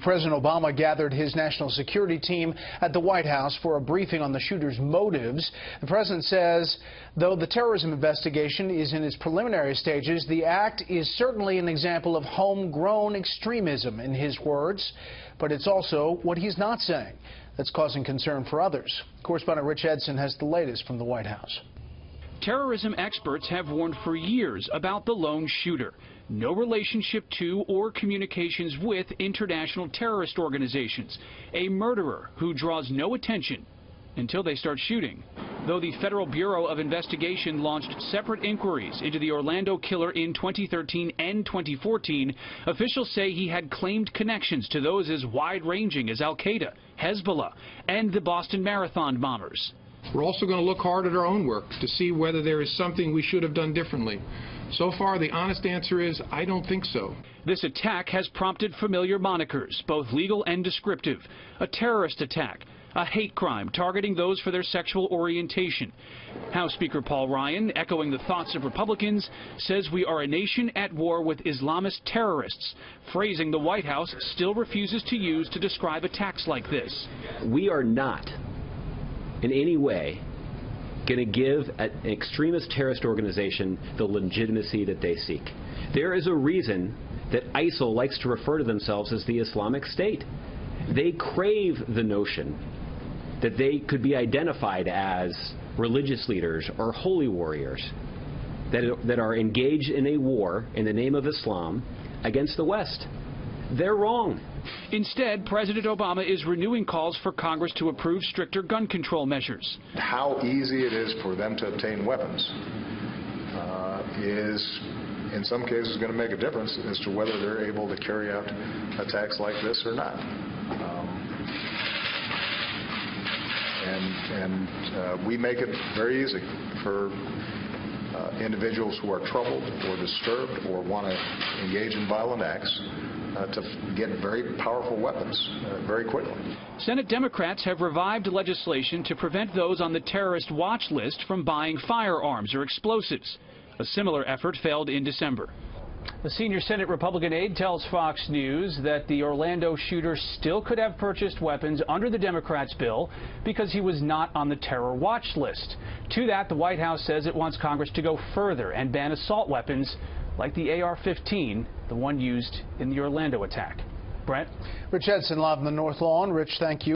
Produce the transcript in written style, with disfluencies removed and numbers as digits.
President Obama gathered his national security team at the White House for a briefing on the shooter's motives. The president says, though the terrorism investigation is in its preliminary stages, the act is certainly an example of homegrown extremism, in his words. But it's also what he's not saying that's causing concern for others. Correspondent Rich Edson has the latest from the White House. Terrorism experts have warned for years about the lone shooter. No relationship to or communications with international terrorist organizations. A murderer who draws no attention until they start shooting. Though the Federal Bureau of Investigation launched separate inquiries into the Orlando killer in 2013 and 2014, officials say he had claimed connections to those as wide-ranging as Al-Qaeda, Hezbollah, and the Boston Marathon bombers. We're also going to look hard at our own work to see whether there is something we should have done differently. So far, the honest answer is, I don't think so. This attack has prompted familiar monikers, both legal and descriptive. A terrorist attack, a hate crime targeting those for their sexual orientation. House Speaker Paul Ryan, echoing the thoughts of Republicans, says we are a nation at war with Islamist terrorists, phrasing the White House still refuses to use to describe attacks like this. We are not in any way going to give an extremist terrorist organization the legitimacy that they seek. There is a reason that ISIL likes to refer to themselves as the Islamic State. They crave the notion that they could be identified as religious leaders or holy warriors that are engaged in a war in the name of Islam against the West. They're wrong. Instead, President Obama is renewing calls for Congress to approve stricter gun control measures. How easy it is for them to obtain weapons is, in some cases, going to make a difference as to whether they're able to carry out attacks like this or not. We make it very easy for individuals who are troubled or disturbed or want to engage in violent acts to get very powerful weapons very quickly. Senate Democrats have revived legislation to prevent those on the terrorist watch list from buying firearms or explosives. A similar effort failed in December. The senior Senate Republican aide tells Fox News that the Orlando shooter still could have purchased weapons under the Democrats' bill because he was not on the terror watch list. To that, the White House says it wants Congress to go further and ban assault weapons like the AR-15, the one used in the Orlando attack. Brent? Rich Edson live on the North Lawn. Rich, thank you.